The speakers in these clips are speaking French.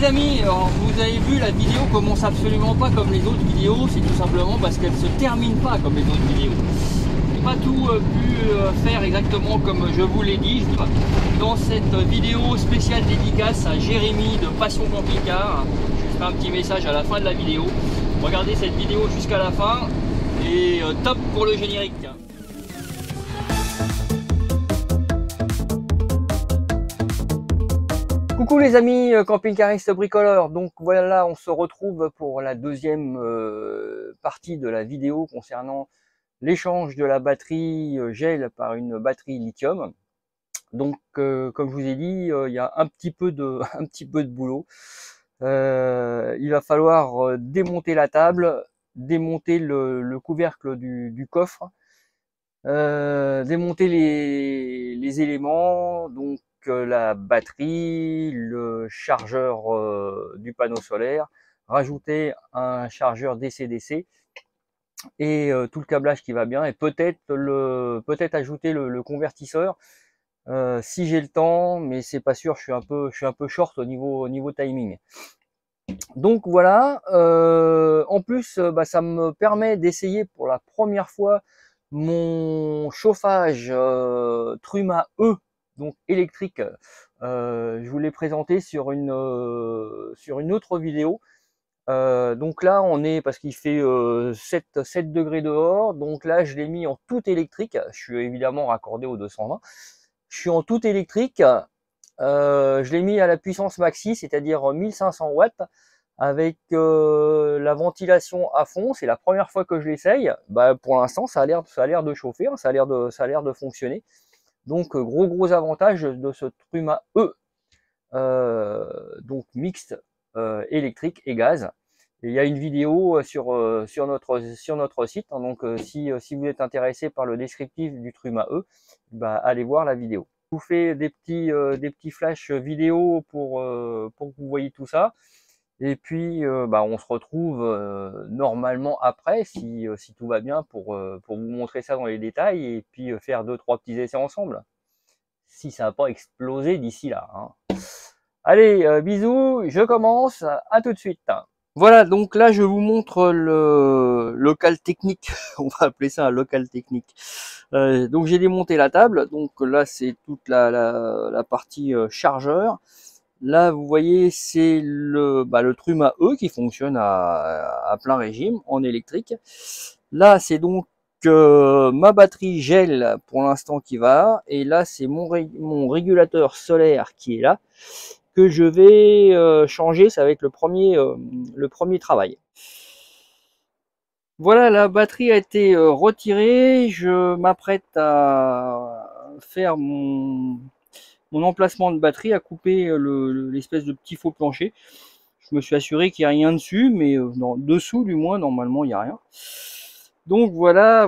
les amis, alors, vous avez vu, la vidéo commence absolument pas comme les autres vidéos, c'est tout simplement parce qu'elle se termine pas comme les autres vidéos. J'ai pas tout pu faire exactement comme je vous l'ai dit. Dans cette vidéo spéciale dédicace à Jérémy de Passion Camping-Car, je ferai un petit message à la fin de la vidéo. Regardez cette vidéo jusqu'à la fin et top pour le générique. Coucou les amis camping-caristes bricoleurs, donc voilà, on se retrouve pour la deuxième partie de la vidéo concernant l'échange de la batterie gel par une batterie lithium. Donc comme je vous ai dit, il y a un petit peu de boulot. Il va falloir démonter la table, démonter le couvercle du coffre, démonter les éléments, donc la batterie, le chargeur du panneau solaire, rajouter un chargeur DC-DC et tout le câblage qui va bien, et peut-être ajouter le convertisseur si j'ai le temps, mais c'est pas sûr, je suis un peu short au niveau timing. Donc voilà, en plus ça me permet d'essayer pour la première fois mon chauffage Truma E, donc électrique. Je vous l'ai présenté sur une autre vidéo. Donc là on est, parce qu'il fait 7 degrés dehors, donc là je l'ai mis en tout électrique. Je suis évidemment raccordé au 220. Je suis en tout électrique. Je l'ai mis à la puissance maxi, c'est-à-dire 1500 watts, avec la ventilation à fond. C'est la première fois que je l'essaye. Pour l'instant, ça a l'air de chauffer, hein, ça a l'air de fonctionner. Donc gros avantage de ce Truma E, donc mixte électrique et gaz. Et il y a une vidéo sur notre site, hein, donc si vous êtes intéressé par le descriptif du Truma E, allez voir la vidéo. Je vous fais des petits flashs vidéo pour que vous voyez tout ça. Et puis on se retrouve normalement après, si tout va bien, pour vous montrer ça dans les détails, et puis faire 2-3 petits essais ensemble, si ça n'a pas explosé d'ici là, hein. Allez, bisous, je commence, à tout de suite. Voilà, donc là je vous montre le local technique, on va appeler ça un local technique. Donc j'ai démonté la table, donc là c'est toute la partie chargeur. Là vous voyez, c'est le Truma E qui fonctionne à plein régime en électrique. Là c'est donc ma batterie gel pour l'instant qui va, et là c'est mon régulateur solaire qui est là, que je vais changer. Ça va être le premier travail. Voilà, la batterie a été retirée. Je m'apprête à faire mon emplacement de batterie, à couper l'espèce de petit faux plancher. Je me suis assuré qu'il n'y a rien dessus, mais dessous du moins, normalement, il n'y a rien. Donc voilà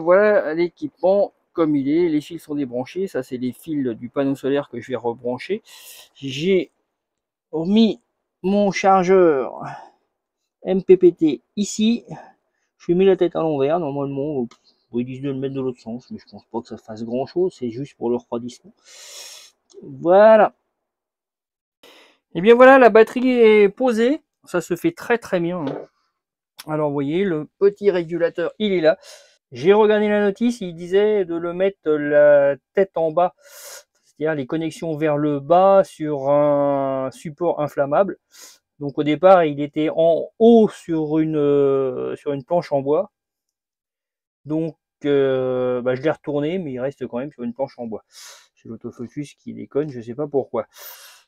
l'équipement comme il est. Les fils sont débranchés. Ça, c'est les fils du panneau solaire que je vais rebrancher. J'ai remis mon chargeur MPPT ici. Je lui ai mis la tête à l'envers. Normalement, ils disent de le mettre de l'autre sens, mais je pense pas que ça fasse grand chose. C'est juste pour le refroidissement. Voilà. Et bien voilà, la batterie est posée. Ça se fait très bien, hein. Alors vous voyez, le petit régulateur, il est là. J'ai regardé la notice, il disait de le mettre la tête en bas, c'est-à-dire les connexions vers le bas sur un support inflammable. Donc au départ, il était en haut sur une planche en bois. Donc je l'ai retourné, mais il reste quand même sur une planche en bois. C'est l'autofocus qui déconne, je sais pas pourquoi.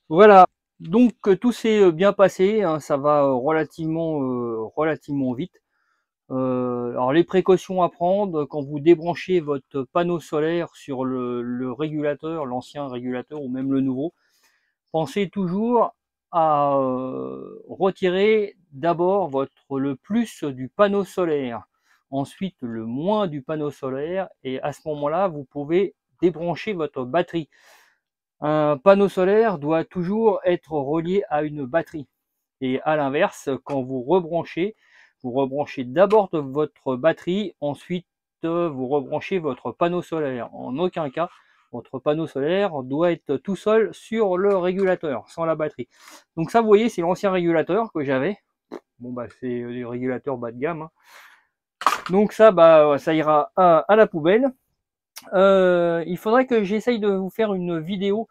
Voilà. Donc tout s'est bien passé, hein, ça va relativement vite. Alors les précautions à prendre quand vous débranchez votre panneau solaire sur le régulateur, l'ancien régulateur ou même le nouveau, pensez toujours à retirer d'abord le plus du panneau solaire, ensuite le moins du panneau solaire, et à ce moment-là vous pouvez débrancher votre batterie. Un panneau solaire doit toujours être relié à une batterie, et à l'inverse, quand vous rebranchez d'abord votre batterie, ensuite vous rebranchez votre panneau solaire. En aucun cas votre panneau solaire doit être tout seul sur le régulateur, sans la batterie. Donc ça, vous voyez, c'est l'ancien régulateur que j'avais. Bon, bah, c'est des régulateurs bas de gamme, hein. Donc ça, bah, ça ira à la poubelle. Il faudrait que j'essaye de vous faire une vidéo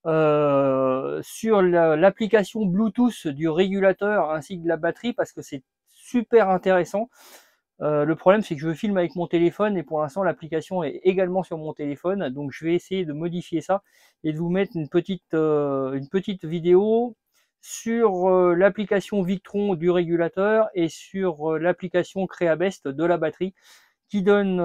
sur l'application Bluetooth du régulateur ainsi que de la batterie, parce que c'est super intéressant. Le problème, c'est que je filme avec mon téléphone et pour l'instant l'application est également sur mon téléphone, donc je vais essayer de modifier ça et de vous mettre une petite vidéo sur l'application Victron du régulateur et sur l'application Creabest de la batterie qui donne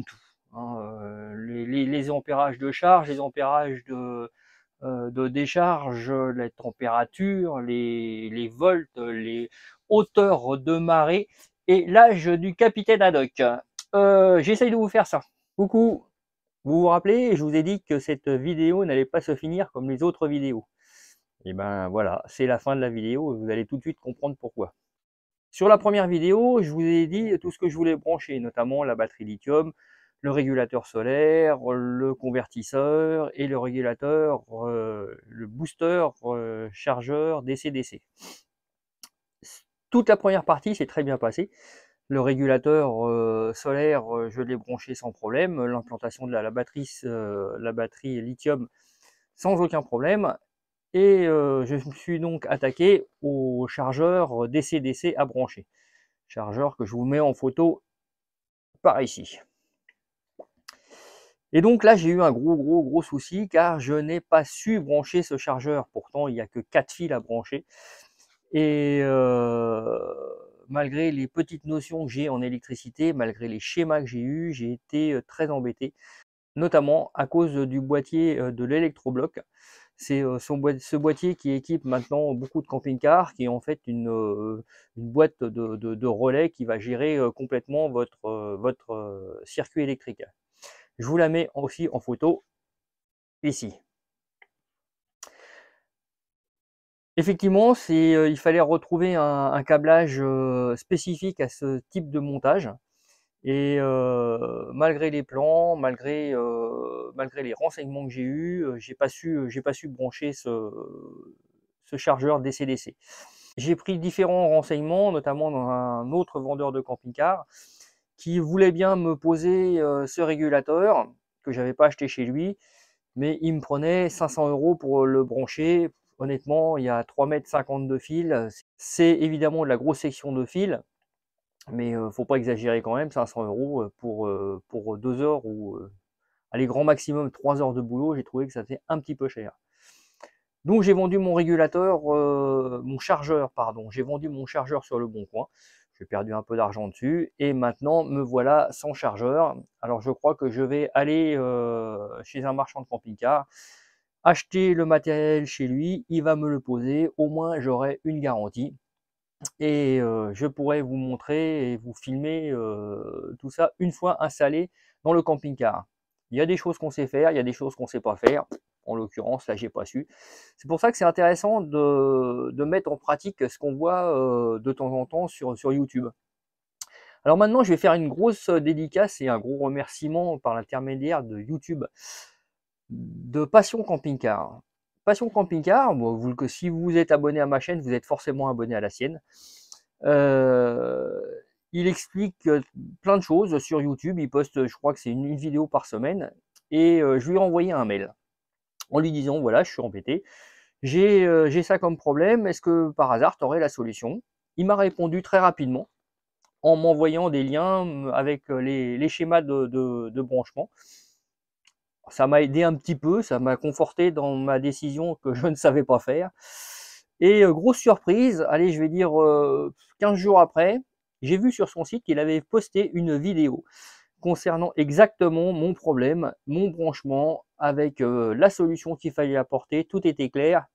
tout, hein, les ampérages de charge, les ampérages de décharge, les températures, les volts, les hauteurs de marée et l'âge du capitaine Haddock. J'essaye de vous faire ça. Coucou, vous vous rappelez, je vous ai dit que cette vidéo n'allait pas se finir comme les autres vidéos. Et ben voilà, c'est la fin de la vidéo, vous allez tout de suite comprendre pourquoi. Sur la première vidéo, je vous ai dit tout ce que je voulais brancher, notamment la batterie lithium, le régulateur solaire, le convertisseur et le régulateur, le booster chargeur DC-DC. Toute la première partie s'est très bien passée. Le régulateur solaire, je l'ai branché sans problème. L'implantation de la batterie lithium sans aucun problème. Et je me suis donc attaqué au chargeur DC-DC à brancher. Chargeur que je vous mets en photo par ici. Et donc là, j'ai eu un gros souci car je n'ai pas su brancher ce chargeur. Pourtant, il n'y a que 4 fils à brancher. Et malgré les petites notions que j'ai en électricité, malgré les schémas que j'ai eus, j'ai été très embêté, notamment à cause du boîtier de l'électrobloc. C'est ce boîtier qui équipe maintenant beaucoup de camping-cars, qui est en fait une boîte de relais qui va gérer complètement votre circuit électrique. Je vous la mets aussi en photo ici. Effectivement, il fallait retrouver un câblage spécifique à ce type de montage. Et malgré les plans, malgré les renseignements que j'ai eus, j'ai pas su brancher ce chargeur DC-DC. J'ai pris différents renseignements, notamment dans un autre vendeur de camping-car qui voulait bien me poser ce régulateur que j'avais pas acheté chez lui, mais il me prenait 500 € pour le brancher. Honnêtement, il y a 3,50 m de fil. C'est évidemment de la grosse section de fil, mais faut pas exagérer quand même. 500 € pour 2 heures ou allez, grand maximum 3 heures de boulot, j'ai trouvé que ça faisait un petit peu cher. Donc j'ai vendu mon régulateur, mon chargeur, pardon. J'ai vendu mon chargeur sur le bon coin. J'ai perdu un peu d'argent dessus et maintenant me voilà sans chargeur. Alors je crois que je vais aller chez un marchand de camping-car, acheter le matériel chez lui, il va me le poser, au moins j'aurai une garantie et je pourrai vous montrer et vous filmer tout ça une fois installé dans le camping-car. Il y a des choses qu'on sait faire, il y a des choses qu'on ne sait pas faire. En l'occurrence, là, j'ai pas su. C'est pour ça que c'est intéressant de mettre en pratique ce qu'on voit de temps en temps sur YouTube. Alors maintenant, je vais faire une grosse dédicace et un gros remerciement par l'intermédiaire de YouTube de Passion Camping-Car. Passion Camping-Car, bon, si vous êtes abonné à ma chaîne, vous êtes forcément abonné à la sienne. Il explique plein de choses sur YouTube. Il poste, je crois que c'est une vidéo par semaine. Et je lui ai envoyé un mail en lui disant, voilà, je suis embêté. J'ai ça comme problème. Est-ce que par hasard, tu aurais la solution? Il m'a répondu très rapidement en m'envoyant des liens avec les schémas de branchement. Ça m'a aidé un petit peu, ça m'a conforté dans ma décision que je ne savais pas faire. Et grosse surprise, allez, je vais dire 15 jours après, j'ai vu sur son site qu'il avait posté une vidéo concernant exactement mon problème, mon branchement, avec la solution qu'il fallait apporter, tout était clair.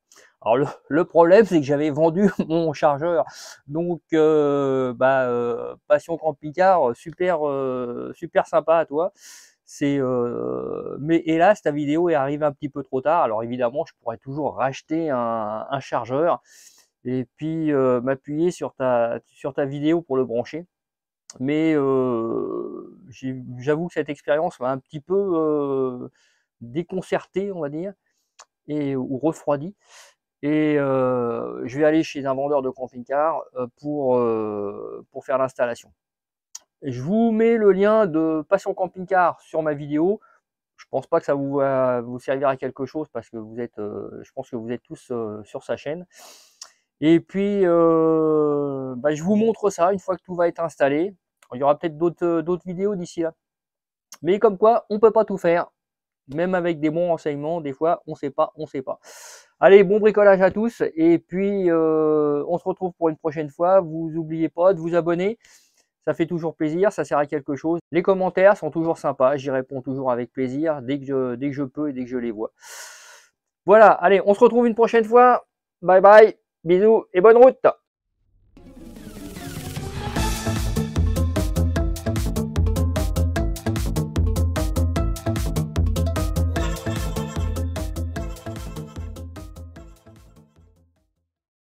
Alors le problème, c'est que j'avais vendu mon chargeur, donc Passion Camping-Car, super sympa à toi. Mais hélas, ta vidéo est arrivée un petit peu trop tard. Alors évidemment, je pourrais toujours racheter un chargeur et puis m'appuyer sur ta vidéo pour le brancher. Mais j'avoue que cette expérience m'a un petit peu déconcerté, on va dire, ou refroidi. Et je vais aller chez un vendeur de camping-car pour faire l'installation. Je vous mets le lien de Passion Camping-Car sur ma vidéo. Je pense pas que ça va vous servir à quelque chose parce que je pense que vous êtes tous sur sa chaîne. Et puis, je vous montre ça une fois que tout va être installé. Il y aura peut-être d'autres vidéos d'ici là. Mais comme quoi, on peut pas tout faire. Même avec des bons renseignements, des fois, on sait pas, on sait pas. Allez, bon bricolage à tous. Et puis, on se retrouve pour une prochaine fois. Vous n'oubliez pas de vous abonner. Ça fait toujours plaisir, ça sert à quelque chose. Les commentaires sont toujours sympas. J'y réponds toujours avec plaisir dès que je peux et dès que je les vois. Voilà, allez, on se retrouve une prochaine fois. Bye bye, bisous et bonne route.